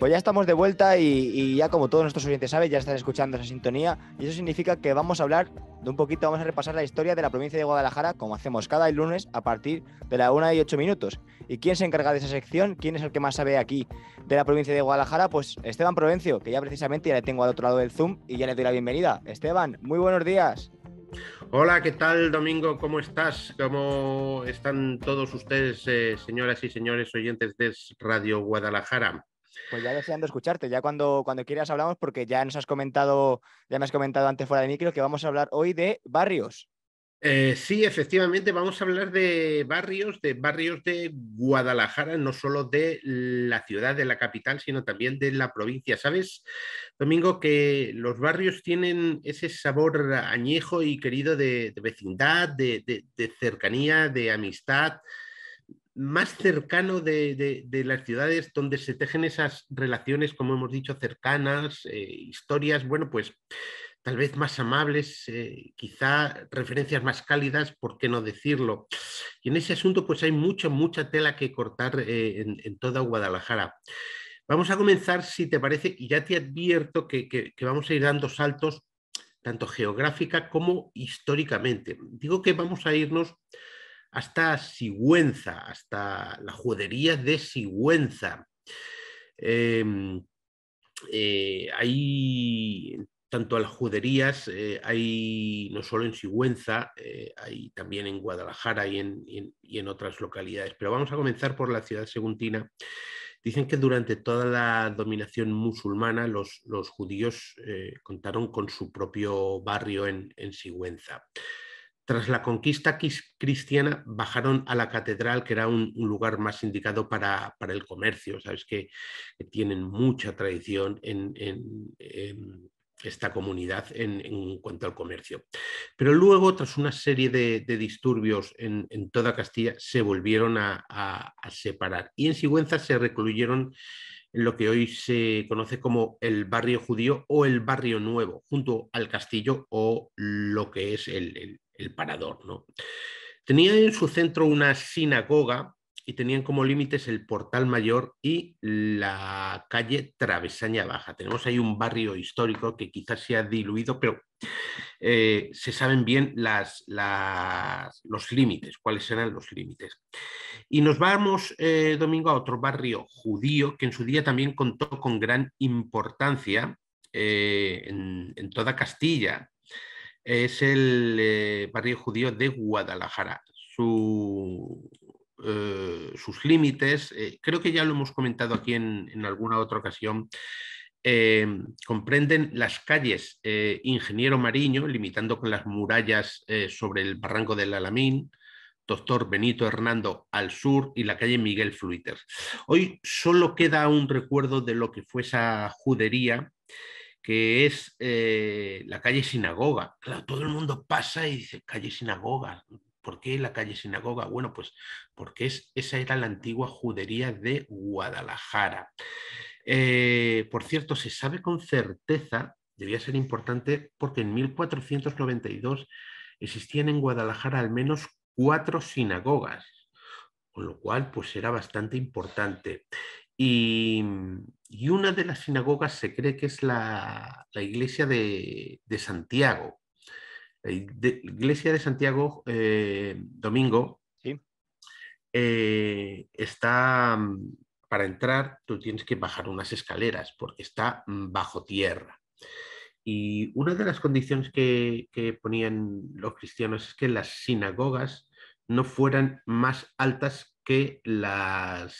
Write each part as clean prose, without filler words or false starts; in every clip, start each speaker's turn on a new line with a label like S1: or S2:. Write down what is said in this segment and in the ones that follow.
S1: Pues ya estamos de vuelta y ya como todos nuestros oyentes saben, ya están escuchando esa sintonía y eso significa que vamos a hablar de un poquito, vamos a repasar la historia de la provincia de Guadalajara, como hacemos cada lunes a partir de la 1:08. ¿Y quién se encarga de esa sección? ¿Quién es el que más sabe aquí de la provincia de Guadalajara? Pues Esteban Provencio, que ya precisamente ya le tengo al otro lado del Zoom y ya le doy la bienvenida. Esteban, muy buenos días.
S2: Hola, ¿qué tal, Domingo? ¿Cómo estás? ¿Cómo están todos ustedes, señoras y señores oyentes de Radio Guadalajara?
S1: Pues ya deseando escucharte, ya cuando quieras hablamos, porque ya me has comentado antes fuera de micro que vamos a hablar hoy de barrios.
S2: Sí, efectivamente, vamos a hablar de barrios de Guadalajara, no solo de la ciudad, de la capital, sino también de la provincia. ¿Sabes, Domingo, que los barrios tienen ese sabor añejo y querido de vecindad, de cercanía, de amistad? Más cercano de las ciudades donde se tejen esas relaciones, como hemos dicho, cercanas, historias, bueno, pues tal vez más amables, quizá referencias más cálidas, ¿por qué no decirlo? Y en ese asunto pues hay mucha tela que cortar en toda Guadalajara. Vamos a comenzar, si te parece, y ya te advierto que vamos a ir dando saltos tanto geográfica como históricamente. Digo que vamos a irnos hasta Sigüenza, hasta la judería de Sigüenza. Eh, hay tanto a las juderías, hay no solo en Sigüenza, hay también en Guadalajara y en otras localidades. Pero vamos a comenzar por la ciudad seguntina. Dicen que durante toda la dominación musulmana los judíos contaron con su propio barrio en Sigüenza. Tras la conquista cristiana bajaron a la catedral, que era un lugar más indicado para el comercio. Sabes que tienen mucha tradición en esta comunidad en cuanto al comercio. Pero luego, tras una serie de disturbios en toda Castilla, se volvieron a separar. Y en Sigüenza se recluyeron en lo que hoy se conoce como el barrio judío o el barrio nuevo, junto al castillo o lo que es el parador, ¿no? Tenía en su centro una sinagoga y tenían como límites el Portal Mayor y la calle Travesaña Baja. Tenemos ahí un barrio histórico que quizás se ha diluido, pero se saben bien los límites, cuáles eran los límites. Y nos vamos, Domingo, a otro barrio judío que en su día también contó con gran importancia en toda Castilla. Es el barrio judío de Guadalajara. Sus límites, creo que ya lo hemos comentado aquí en alguna otra ocasión, comprenden las calles Ingeniero Mariño, limitando con las murallas sobre el barranco del Alamín, Doctor Benito Hernando al sur y la calle Miguel Fluiter. Hoy solo queda un recuerdo de lo que fue esa judería, que es la calle Sinagoga. Claro, todo el mundo pasa y dice, calle Sinagoga. ¿Por qué la calle Sinagoga? Bueno, pues porque esa era la antigua judería de Guadalajara. Por cierto, se sabe con certeza, debía ser importante, porque en 1492 existían en Guadalajara al menos 4 sinagogas, con lo cual pues era bastante importante. Y, y una de las sinagogas se cree que es la iglesia de Santiago. La iglesia de Santiago, Domingo,
S1: Sí.
S2: está, para entrar, tú tienes que bajar unas escaleras porque está bajo tierra. Y una de las condiciones que ponían los cristianos es que las sinagogas no fueran más altas que las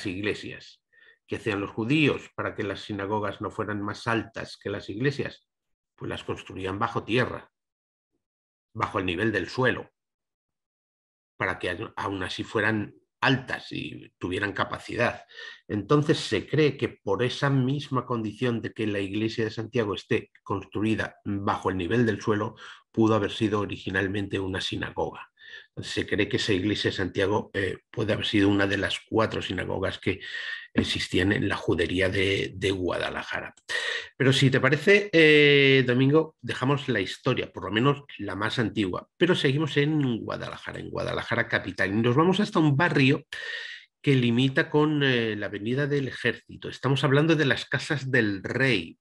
S2: iglesias. ¿Qué hacían los judíos para que las sinagogas no fueran más altas que las iglesias? Pues las construían bajo tierra, bajo el nivel del suelo, para que aún así fueran altas y tuvieran capacidad. Entonces se cree que por esa misma condición de que la iglesia de Santiago esté construida bajo el nivel del suelo, pudo haber sido originalmente una sinagoga. Se cree que esa iglesia de Santiago puede haber sido una de las 4 sinagogas que existían en la judería de Guadalajara. Pero si te parece, Domingo, dejamos la historia, por lo menos la más antigua, pero seguimos en Guadalajara capital. Y nos vamos hasta un barrio que limita con la Avenida del Ejército. Estamos hablando de las Casas del Rey,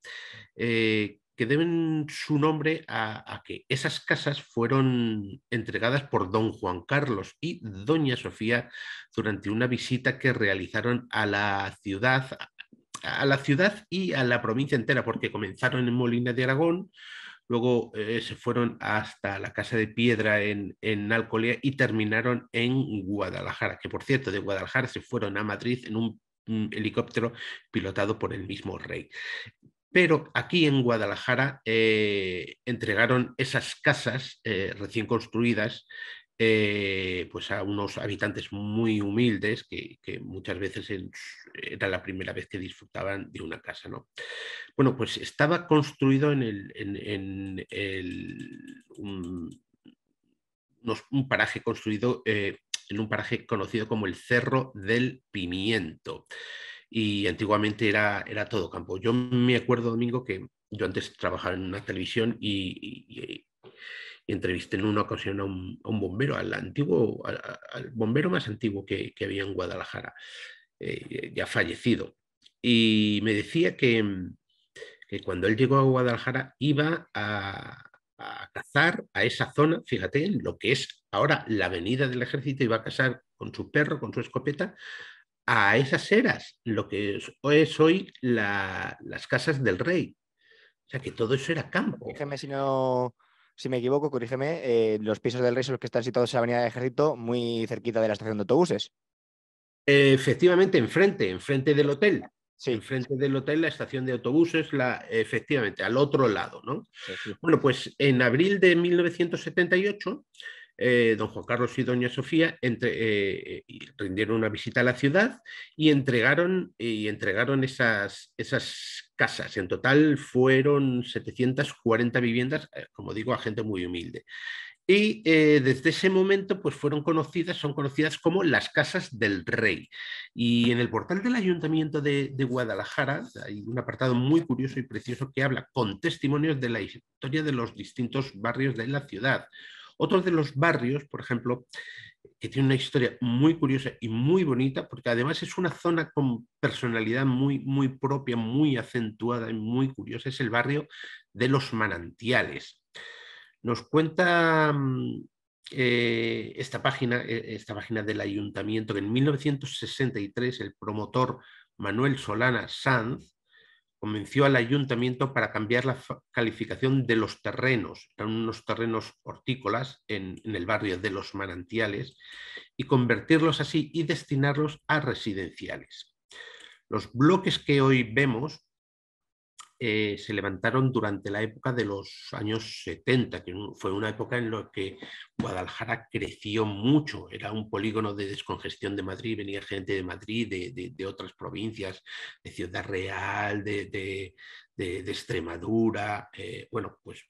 S2: que deben su nombre a que esas casas fueron entregadas por don Juan Carlos y doña Sofía durante una visita que realizaron a la ciudad y a la provincia entera, porque comenzaron en Molina de Aragón. Luego se fueron hasta la Casa de Piedra en Alcolea y terminaron en Guadalajara, que por cierto, de Guadalajara se fueron a Madrid en un helicóptero pilotado por el mismo rey. Pero aquí en Guadalajara entregaron esas casas recién construidas pues a unos habitantes muy humildes que muchas veces era la primera vez que disfrutaban de una casa, ¿no? Bueno, pues estaba construido un paraje construido en un paraje conocido como el Cerro del Pimiento. Y antiguamente era todo campo. Yo me acuerdo, Domingo, que yo antes trabajaba en una televisión y entrevisté en una ocasión a un bombero, al bombero más antiguo que había en Guadalajara, ya fallecido. Y me decía que cuando él llegó a Guadalajara iba a cazar a esa zona, fíjate, en lo que es ahora la Avenida del Ejército, iba a cazar con su perro, con su escopeta, a esas eras, lo que es hoy las casas del rey. O sea que todo eso era campo.
S1: Corrígeme si no, si me equivoco, corrígeme. Los pisos del Rey son los que están situados en la Avenida del Ejército, muy cerquita de la estación de autobuses.
S2: Efectivamente, enfrente del hotel.
S1: Sí,
S2: Enfrente del hotel, la estación de autobuses, efectivamente, al otro lado, ¿no?
S1: sí, sí.
S2: Bueno, pues en abril de 1978, don Juan Carlos y doña Sofía rindieron una visita a la ciudad y entregaron esas casas. En total fueron 740 viviendas, como digo, a gente muy humilde. Y desde ese momento pues son conocidas como las Casas del Rey. Y en el portal del Ayuntamiento de Guadalajara hay un apartado muy curioso y precioso que habla con testimonios de la historia de los distintos barrios de la ciudad. Otros de los barrios, por ejemplo, que tiene una historia muy curiosa y muy bonita, porque además es una zona con personalidad muy, muy propia, muy acentuada y muy curiosa, es el barrio de los Manantiales. Nos cuenta esta página del ayuntamiento que en 1963 el promotor Manuel Solana Sanz convenció al ayuntamiento para cambiar la calificación de los terrenos, eran unos terrenos hortícolas en el barrio de los Manantiales, y convertirlos así y destinarlos a residenciales. Los bloques que hoy vemos se levantaron durante la época de los años 70, que fue una época en la que Guadalajara creció mucho, era un polígono de descongestión de Madrid, venía gente de Madrid, de otras provincias, de Ciudad Real, de Extremadura, bueno, pues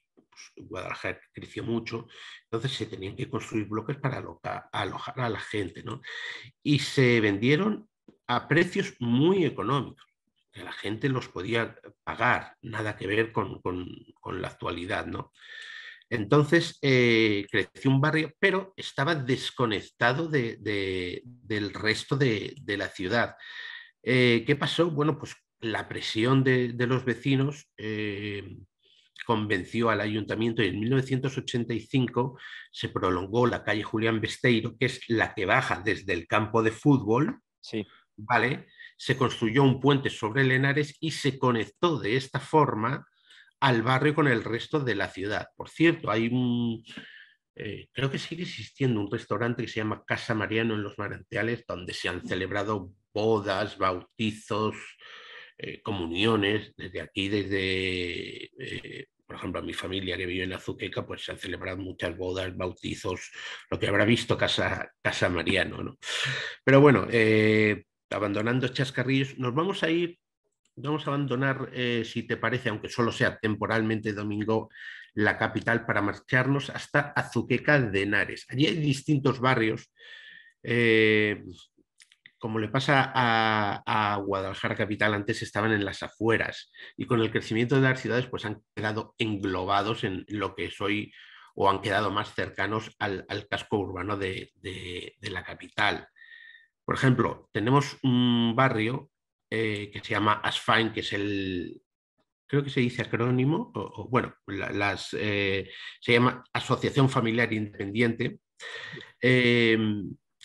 S2: Guadalajara creció mucho, entonces se tenían que construir bloques para alojar a la gente, ¿no? Y se vendieron a precios muy económicos, que la gente los podía pagar, nada que ver con la actualidad, ¿no? Entonces creció un barrio, pero estaba desconectado del resto de la ciudad. ¿Qué pasó? Bueno, pues la presión de los vecinos convenció al ayuntamiento y en 1985 se prolongó la calle Julián Besteiro, que es la que baja desde el campo de fútbol,
S1: Sí.
S2: ¿vale? Se construyó un puente sobre el Henares y se conectó de esta forma al barrio con el resto de la ciudad. Por cierto, creo que sigue existiendo un restaurante que se llama Casa Mariano en Los Manantiales, donde se han celebrado bodas, bautizos, comuniones. Desde aquí, por ejemplo, a mi familia que vive en Azuqueca, pues se han celebrado muchas bodas, bautizos, lo que habrá visto Casa Mariano, ¿no? Pero bueno, abandonando chascarrillos, vamos a abandonar, si te parece, aunque solo sea temporalmente, Domingo, la capital para marcharnos hasta Azuqueca de Henares. Allí hay distintos barrios, eh, como le pasa a Guadalajara capital, antes estaban en las afueras y con el crecimiento de las ciudades pues han quedado englobados en lo que es hoy o han quedado más cercanos al casco urbano de la capital. Por ejemplo, tenemos un barrio que se llama Asfain, que es creo que se dice acrónimo, bueno, se llama Asociación Familiar Independiente, eh,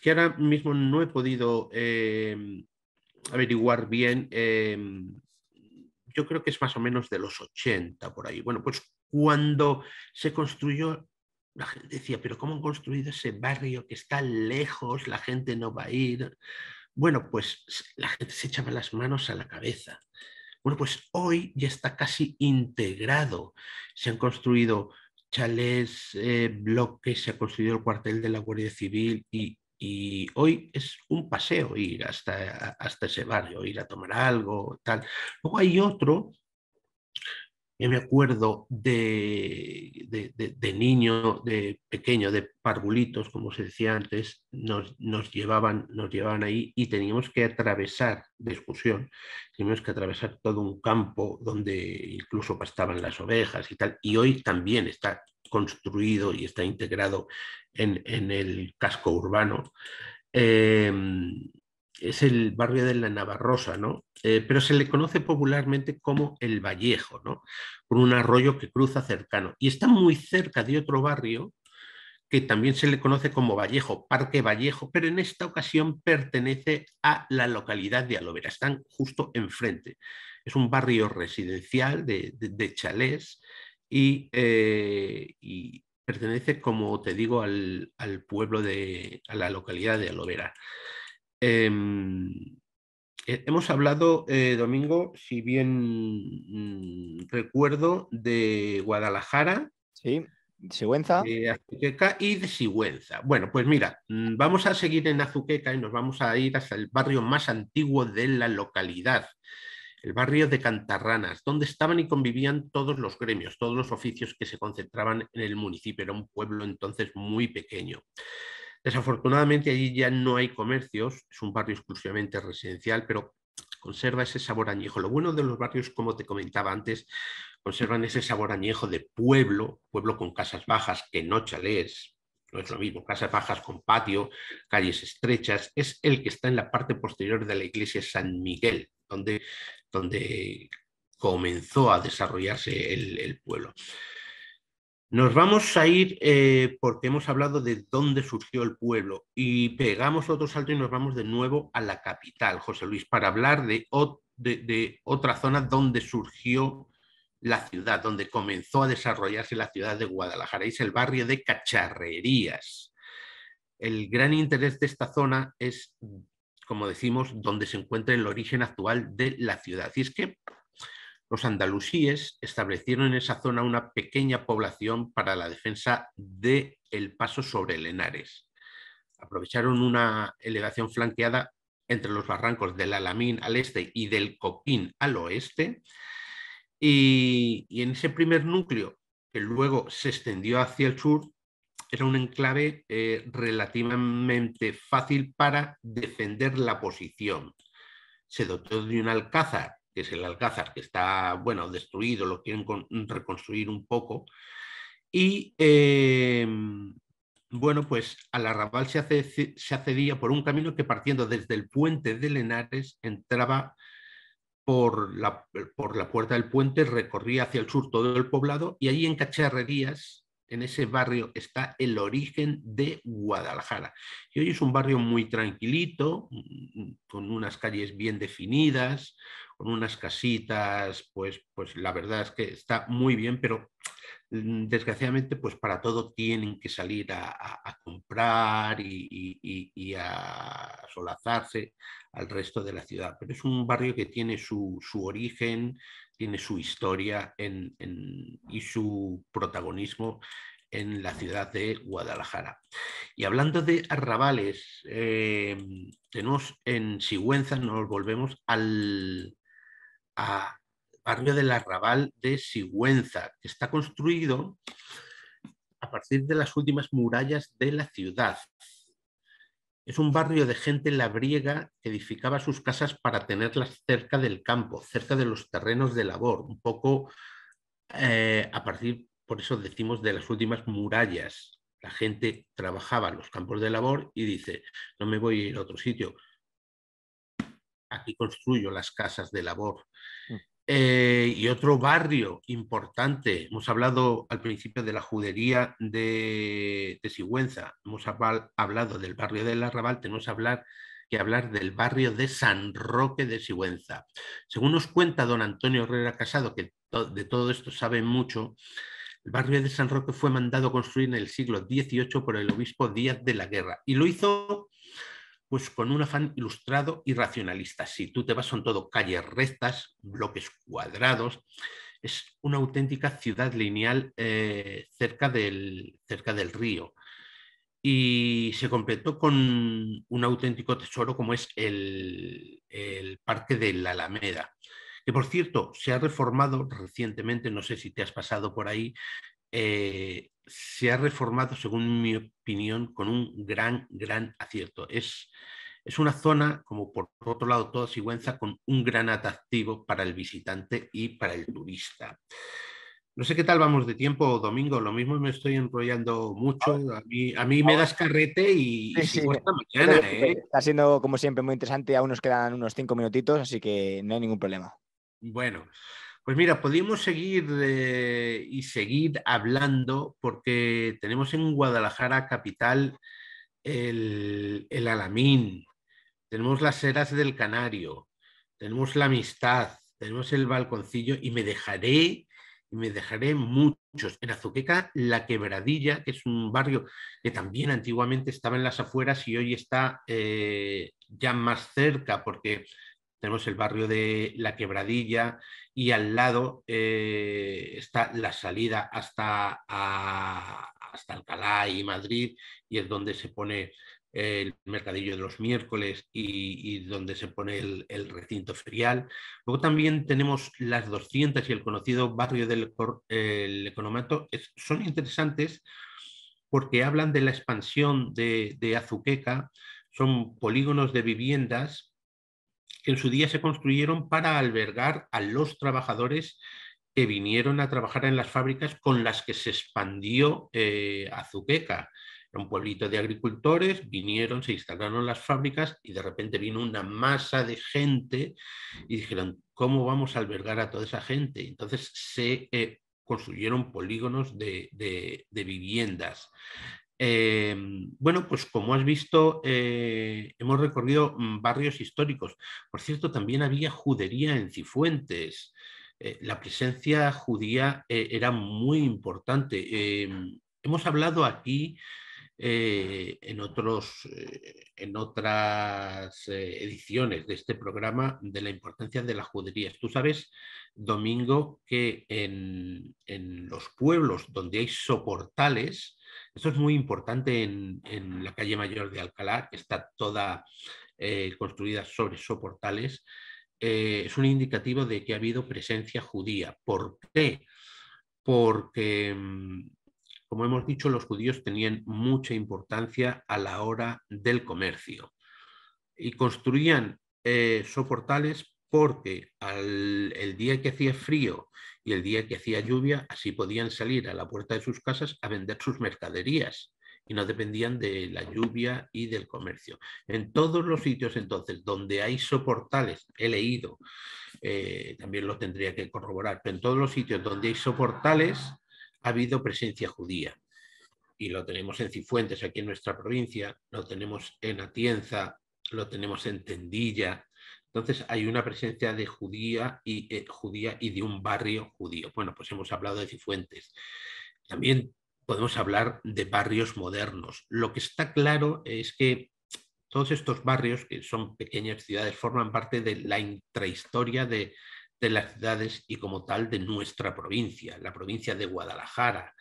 S2: que ahora mismo no he podido averiguar bien. Yo creo que es más o menos de los 80 por ahí. Bueno, pues cuando se construyó, la gente decía, pero ¿cómo han construido ese barrio que está lejos? La gente no va a ir. Bueno, pues la gente se echaba las manos a la cabeza. Bueno, pues hoy ya está casi integrado. Se han construido chalés, bloques, se ha construido el cuartel de la Guardia Civil y hoy es un paseo ir hasta ese barrio, ir a tomar algo, tal. Luego hay otro. Yo me acuerdo de niño, de pequeño, de parvulitos, como se decía antes, nos llevaban ahí y teníamos que atravesar, de excursión, teníamos que atravesar todo un campo donde incluso pastaban las ovejas y tal. Y hoy también está construido y está integrado en el casco urbano. Eh, es el barrio de la Navarrosa, ¿no? Pero se le conoce popularmente como el Vallejo, ¿no? Por un arroyo que cruza cercano. Y está muy cerca de otro barrio que también se le conoce como Vallejo, Parque Vallejo, pero en esta ocasión pertenece a la localidad de Alovera. Están justo enfrente. Es un barrio residencial de chalés y pertenece, como te digo, al pueblo a la localidad de Alovera. Hemos hablado, Domingo, si bien recuerdo, de Guadalajara,
S1: Sí, Sigüenza.
S2: de Azuqueca y de Sigüenza. Bueno, pues mira, vamos a seguir en Azuqueca y nos vamos a ir hasta el barrio más antiguo de la localidad, el barrio de Cantarranas, donde estaban y convivían todos los gremios, todos los oficios que se concentraban en el municipio. Era un pueblo entonces muy pequeño. Desafortunadamente allí ya no hay comercios, es un barrio exclusivamente residencial, pero conserva ese sabor añejo. Lo bueno de los barrios, como te comentaba antes, conservan ese sabor añejo de pueblo, pueblo con casas bajas, que no chalés, no es lo mismo, casas bajas con patio, calles estrechas, es el que está en la parte posterior de la iglesia San Miguel, donde comenzó a desarrollarse el pueblo. Nos vamos a ir porque hemos hablado de dónde surgió el pueblo y pegamos otro salto y nos vamos de nuevo a la capital, José Luis, para hablar de otra zona donde surgió la ciudad, donde comenzó a desarrollarse la ciudad de Guadalajara. Es el barrio de Cacharrerías. El gran interés de esta zona es, como decimos, donde se encuentra el origen actual de la ciudad. Y es que los andalusíes establecieron en esa zona una pequeña población para la defensa del paso sobre el Henares. Aprovecharon una elevación flanqueada entre los barrancos del Alamín al este y del Coquín al oeste, y en ese primer núcleo, que luego se extendió hacia el sur, era un enclave relativamente fácil para defender la posición. Se dotó de un alcázar, que es el alcázar que está, bueno, destruido, lo quieren reconstruir un poco. Y bueno, pues al arrabal se accedía por un camino que, partiendo desde el puente de Henares, entraba por la puerta del puente, recorría hacia el sur todo el poblado, y ahí en Cacharrerías, en ese barrio, está el origen de Guadalajara. Y hoy es un barrio muy tranquilito, con unas calles bien definidas, con unas casitas, pues la verdad es que está muy bien, pero desgraciadamente, pues para todo tienen que salir a comprar y a solazarse al resto de la ciudad. Pero es un barrio que tiene su origen, tiene su historia y su protagonismo en la ciudad de Guadalajara. Y hablando de arrabales, tenemos en Sigüenza, nos volvemos a barrio del Arrabal de Sigüenza, que está construido a partir de las últimas murallas de la ciudad. Es un barrio de gente labriega que edificaba sus casas para tenerlas cerca del campo, cerca de los terrenos de labor, un poco a partir, por eso decimos, de las últimas murallas. La gente trabajaba en los campos de labor y dice, no me voy a ir a otro sitio, aquí construyo las casas de labor.
S1: Mm.
S2: Y otro barrio importante, hemos hablado al principio de la judería de Sigüenza, hemos hablado del barrio del Arrabal, tenemos que hablar del barrio de San Roque de Sigüenza. Según nos cuenta don Antonio Herrera Casado, que de todo esto sabe mucho, el barrio de San Roque fue mandado construir en el siglo XVIII por el obispo Díaz de la Guerra y lo hizo pues con un afán ilustrado y racionalista. Si tú te vas, son todo calles rectas, bloques cuadrados. Es una auténtica ciudad lineal cerca del río. Y se completó con un auténtico tesoro como es el Parque de la Alameda, que por cierto se ha reformado recientemente, no sé si te has pasado por ahí, se ha reformado, según mi opinión, con un gran acierto. Es una zona, como por otro lado toda Sigüenza, con un gran atractivo para el visitante y para el turista. No sé qué tal vamos de tiempo, Domingo. Lo mismo me estoy enrollando mucho. A mí me das carrete y
S1: Sí, sí,
S2: sigo hasta
S1: no te
S2: mañana,
S1: preocupes.
S2: ¿eh?
S1: Está siendo como siempre muy interesante. Aún nos quedan unos 5 minutitos, así que no hay ningún problema.
S2: Bueno, pues mira, podríamos seguir y seguir hablando porque tenemos en Guadalajara capital el Alamín, tenemos las Eras del Canario, tenemos la Amistad, tenemos el Balconcillo y me dejaré muchos. En Azuqueca, La Quebradilla, que es un barrio que también antiguamente estaba en las afueras y hoy está ya más cerca porque tenemos el barrio de La Quebradilla y al lado está la salida hasta Alcalá y Madrid, y es donde se pone el mercadillo de los miércoles y donde se pone el recinto ferial. Luego también tenemos las 200 y el conocido barrio del el Economato. Son interesantes porque hablan de la expansión de Azuqueca, son polígonos de viviendas que en su día se construyeron para albergar a los trabajadores que vinieron a trabajar en las fábricas con las que se expandió Azuqueca. Era un pueblito de agricultores, vinieron, se instalaron las fábricas y de repente vino una masa de gente y dijeron, ¿cómo vamos a albergar a toda esa gente? Entonces se construyeron polígonos de viviendas. Bueno, pues como has visto, hemos recorrido barrios históricos. Por cierto, también había judería en Cifuentes. La presencia judía era muy importante. Hemos hablado aquí en otras ediciones de este programa de la importancia de las juderías. Tú sabes, Domingo, que en los pueblos donde hay soportales, esto es muy importante en la calle Mayor de Alcalá, que está toda construida sobre soportales, es un indicativo de que ha habido presencia judía. ¿Por qué? Porque, como hemos dicho, los judíos tenían mucha importancia a la hora del comercio y construían soportales porque el día que hacía frío y el día que hacía lluvia, así podían salir a la puerta de sus casas a vender sus mercaderías y no dependían de la lluvia y del comercio. En todos los sitios entonces donde hay soportales, he leído, también lo tendría que corroborar, pero en todos los sitios donde hay soportales ha habido presencia judía. Y lo tenemos en Cifuentes, aquí en nuestra provincia, lo tenemos en Atienza, lo tenemos en Tendilla. Entonces hay una presencia de judía y de un barrio judío. Bueno, pues hemos hablado de Cifuentes. También podemos hablar de barrios modernos. Lo que está claro es que todos estos barrios, que son pequeñas ciudades, forman parte de la intrahistoria de las ciudades y como tal de nuestra provincia, la provincia de Guadalajara.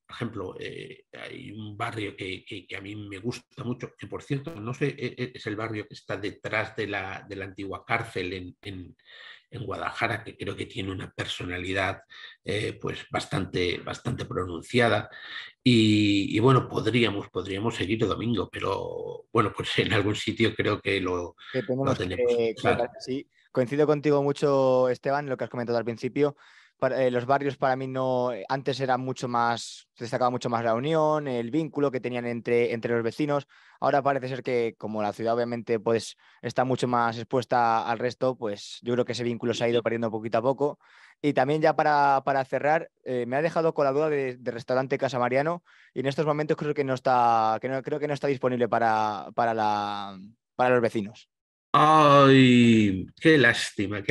S2: Por ejemplo, hay un barrio que a mí me gusta mucho, que por cierto, no sé, es el barrio que está detrás de la antigua cárcel en Guadalajara, que creo que tiene una personalidad pues bastante pronunciada. Y bueno, podríamos seguir domingo, pero bueno, pues en algún sitio creo que lo
S1: Que tenemos
S2: tenemos.
S1: que,
S2: O
S1: me
S2: sea,
S1: parece, sí. Coincido contigo mucho, Esteban, en lo que has comentado al principio. los barrios para mí no, antes era mucho más, se destacaba mucho más la unión, el vínculo que tenían entre los vecinos. Ahora parece ser que como la ciudad obviamente pues está mucho más expuesta al resto, pues yo creo que ese vínculo se ha ido perdiendo poquito a poco. Y también ya para cerrar, me ha dejado con la duda de restaurante Casa Mariano y en estos momentos creo que no está, creo que no está disponible para los vecinos.
S2: Ay, qué lástima,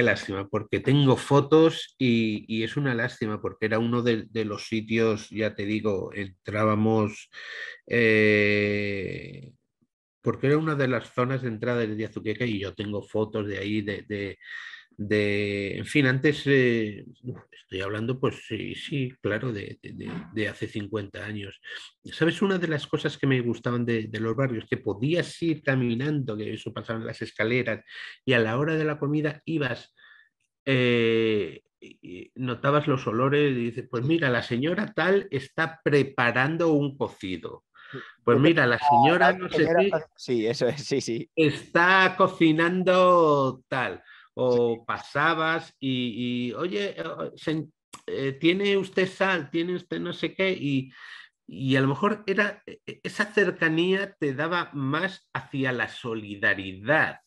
S2: porque tengo fotos y es una lástima porque era uno de los sitios, ya te digo, entrábamos, eh, porque era una de las zonas de entrada de Azuqueca y yo tengo fotos de ahí, en fin, antes, estoy hablando, pues sí, sí, claro, de hace 50 años. ¿Sabes? Una de las cosas que me gustaban de los barrios, que podías ir caminando, que eso pasaba en las escaleras, y a la hora de la comida ibas, y notabas los olores y dices, pues mira, la señora tal está preparando un cocido. Pues
S1: Yo creo
S2: mira, la señora no
S1: que
S2: sé qué
S1: sí, eso es, sí, sí.
S2: está cocinando tal,
S1: Sí.
S2: o pasabas oye, ¿tiene usted sal? ¿Tiene usted no sé qué? Y a lo mejor era esa cercanía te daba más hacia la solidaridad.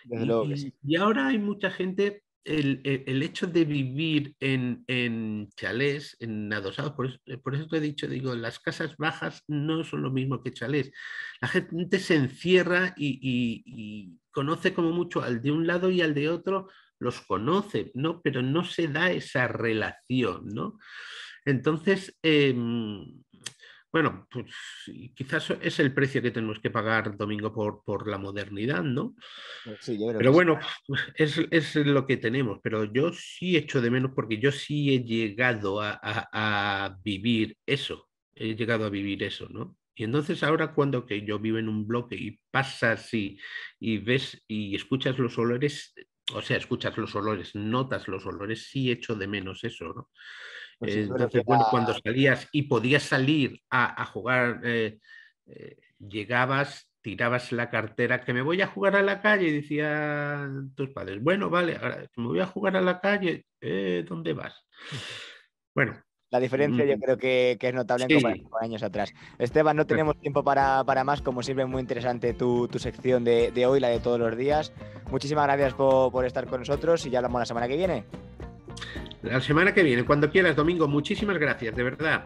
S1: Desde luego que sí.
S2: Y ahora hay mucha gente, el hecho de vivir en chalés, en adosados, por eso te he dicho, digo, las casas bajas no son lo mismo que chalés. La gente se encierra y conoce como mucho al de un lado y al de otro, los conoce, ¿no? Pero no se da esa relación, ¿no? Entonces, bueno, pues quizás es el precio que tenemos que pagar, Domingo, por la modernidad, ¿no?
S1: Sí, yo creo
S2: Pero
S1: que sí.
S2: bueno, es lo que tenemos, pero yo sí echo de menos porque yo sí he llegado a vivir eso, he llegado a vivir eso, ¿no? Y entonces ahora cuando que yo vivo en un bloque y pasas y ves y escuchas los olores, o sea, escuchas los olores, notas los olores, sí echo de menos eso, ¿no?
S1: Pues sí, yo creo que
S2: Entonces, bueno, cuando salías y podías salir a jugar, llegabas, tirabas la cartera, que me voy a jugar a la calle, y decían tus padres, bueno, vale, ahora que me voy a jugar a la calle, ¿dónde vas? Bueno,
S1: la diferencia yo
S2: mm,
S1: creo que es notable en comparación
S2: sí,
S1: con años atrás. Esteban, no tenemos tiempo para más, como siempre, muy interesante tu sección de hoy, la de todos los días. Muchísimas gracias por estar con nosotros y ya hablamos la semana que viene.
S2: la semana que viene, cuando quieras, Domingo, muchísimas gracias, de verdad.